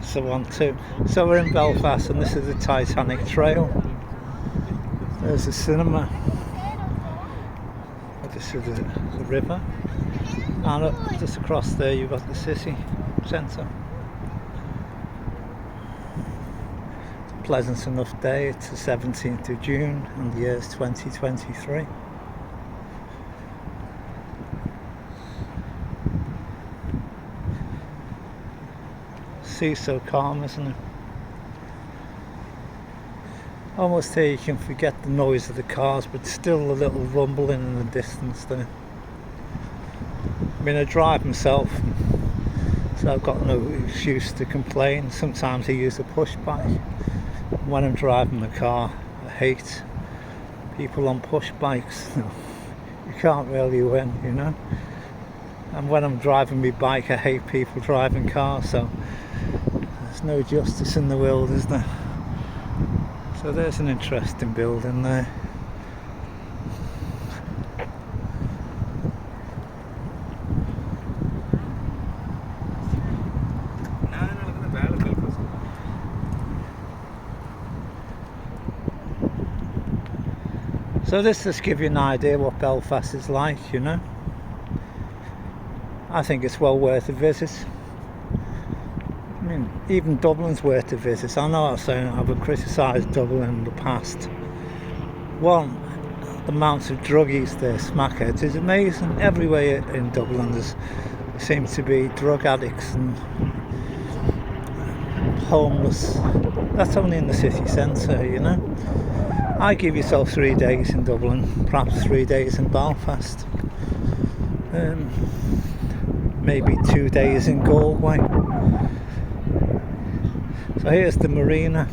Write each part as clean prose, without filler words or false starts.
so on too. So we're in Belfast and this is the Titanic Trail. There's the cinema. This is the river. And up just across there you've got the city centre. It's a pleasant enough day. It's the 17th of June and the year's 2023. Sea's so calm, isn't it? Almost here you can forget the noise of the cars, but still a little rumbling in the distance there. I mean, I drive myself, so I've got no excuse to complain. Sometimes I use a push bike. When I'm driving my car, I hate people on push bikes. You can't really win, you know. And when I'm driving my bike, I hate people driving cars, so there's no justice in the world, is there? So there's an interesting building there. So this just gives you an idea what Belfast is like, you know. I think it's well worth a visit. I mean, even Dublin's worth a visit. I know I've criticised Dublin in the past. One, the amount of druggies there, smackheads, is amazing. Everywhere in Dublin there seems to be drug addicts and homeless. That's only in the city centre, you know. I give yourself 3 days in Dublin, perhaps 3 days in Belfast. Maybe 2 days in Galway. So here's the marina.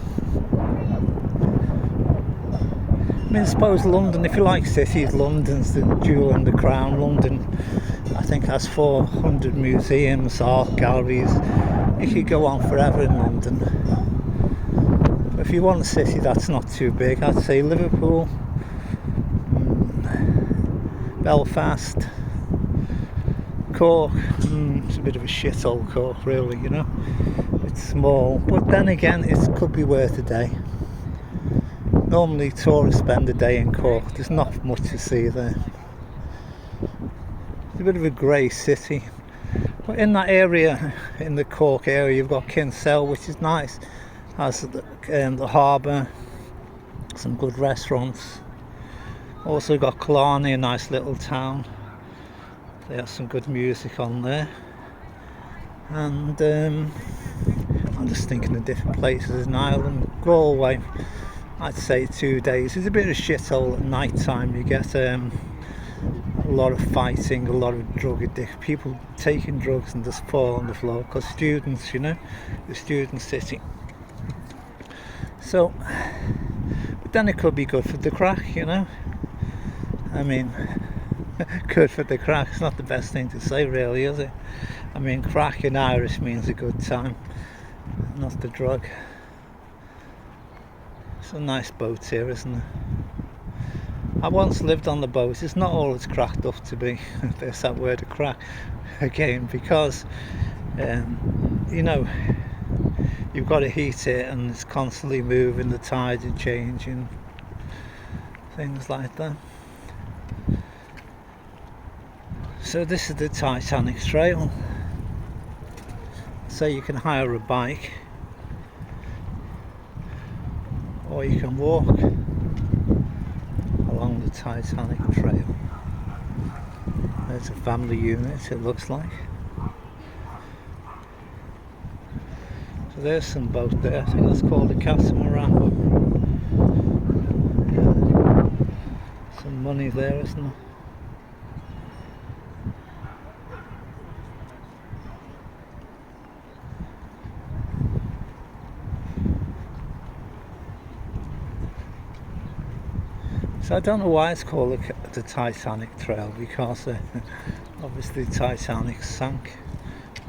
I mean, I suppose London, if you like cities, London's the jewel in the crown. London, I think, has 400 museums, art galleries. You could go on forever in London. But if you want a city that's not too big, I'd say Liverpool, Belfast, Cork. It's a bit of a shithole, Cork, really, you know. It's small, but then again, it could be worth a day. Normally tourists spend a day in Cork. There's not much to see there. It's a bit of a grey city, but in that area, in the Cork area, you've got Kinsale, which is nice. Has the harbour, some good restaurants. Also got Killarney, a nice little town. They have some good music on there. And I'm just thinking of different places in Ireland. Galway, I'd say 2 days. It's a bit of a shithole at night time. You get a lot of fighting, a lot of drug addiction, people taking drugs and just fall on the floor, because students, you know, the student city. So, but then it could be good for the crack, you know. I mean, good for the crack, it's not the best thing to say, really, is it? I mean, crack in Irish means a good time, not the drug. It's a nice boat here, isn't it? I once lived on the boat. It's not all it's cracked up to be. There's that word of crack again, because you know, you've got to heat it and it's constantly moving, the tides are changing, things like that. So this is the Titanic Trail. So you can hire a bike or you can walk along the Titanic Trail. There's a family unit, it looks like. So there's some boat there. I think that's called a catamaran. Some money there, isn't there? So I don't know why it's called the Titanic Trail, because obviously Titanic sank.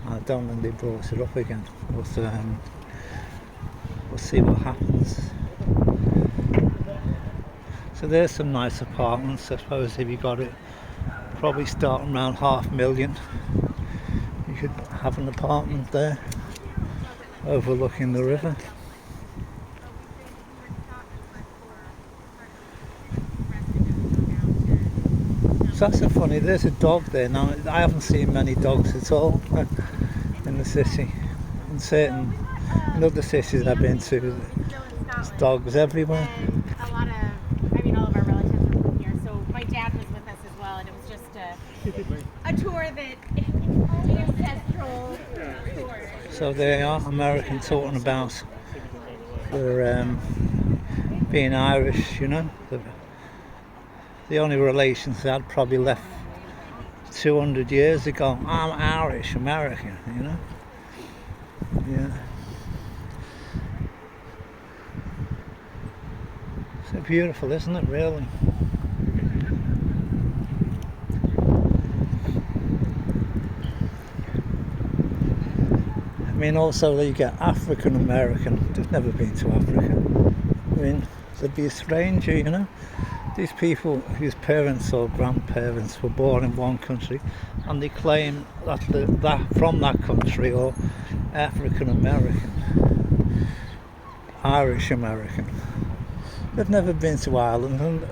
I don't think they brought it up again, but we'll see what happens. So there's some nice apartments. I suppose if you got it, probably starting around $500,000, you could have an apartment there. overlooking the river. So that's so funny, there's a dog there now. I haven't seen many dogs at all in the city. In other cities I've been to, there's dogs everywhere. A lot of, I mean, all of our relatives are from here, so my dad was with us as well, and it was just a tour that, ancestral tour. So they are American talking about their being Irish, you know. The only relations they had probably left 200 years ago. I'm Irish American, you know. Yeah. So beautiful, isn't it, really? I mean, also you get African American. They've never been to Africa. I mean, they'd be a stranger, you know. These people whose parents or grandparents were born in one country, and they claim that that from that country, or African American, Irish American. They've never been to Ireland, and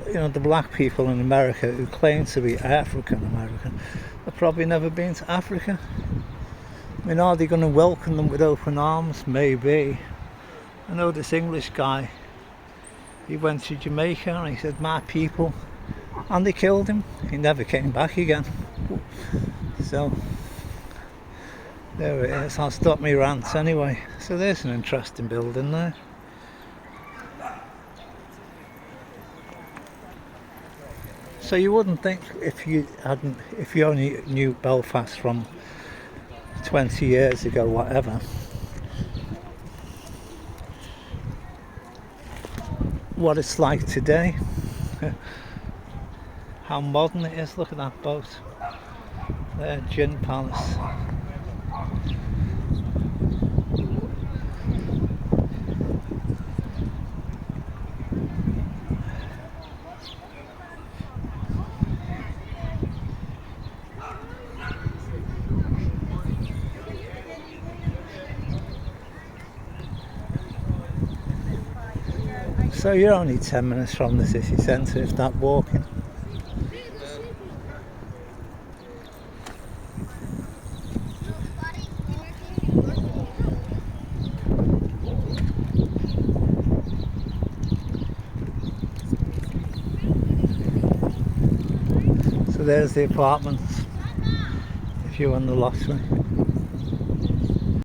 you know, the black people in America who claim to be African American have probably never been to Africa. I mean, are they going to welcome them with open arms? Maybe. I know this English guy, he went to Jamaica and he said, my people, and they killed him. He never came back again. So there it is. I'll stop my rants anyway. So there's an interesting building there. So you wouldn't think, if you only knew Belfast from 20 years ago, whatever, what it's like today, how modern it is. Look at that boat there, Gin Palace. So you're only 10 minutes from the city centre, if that, walking. So there's the apartments if you won the lottery.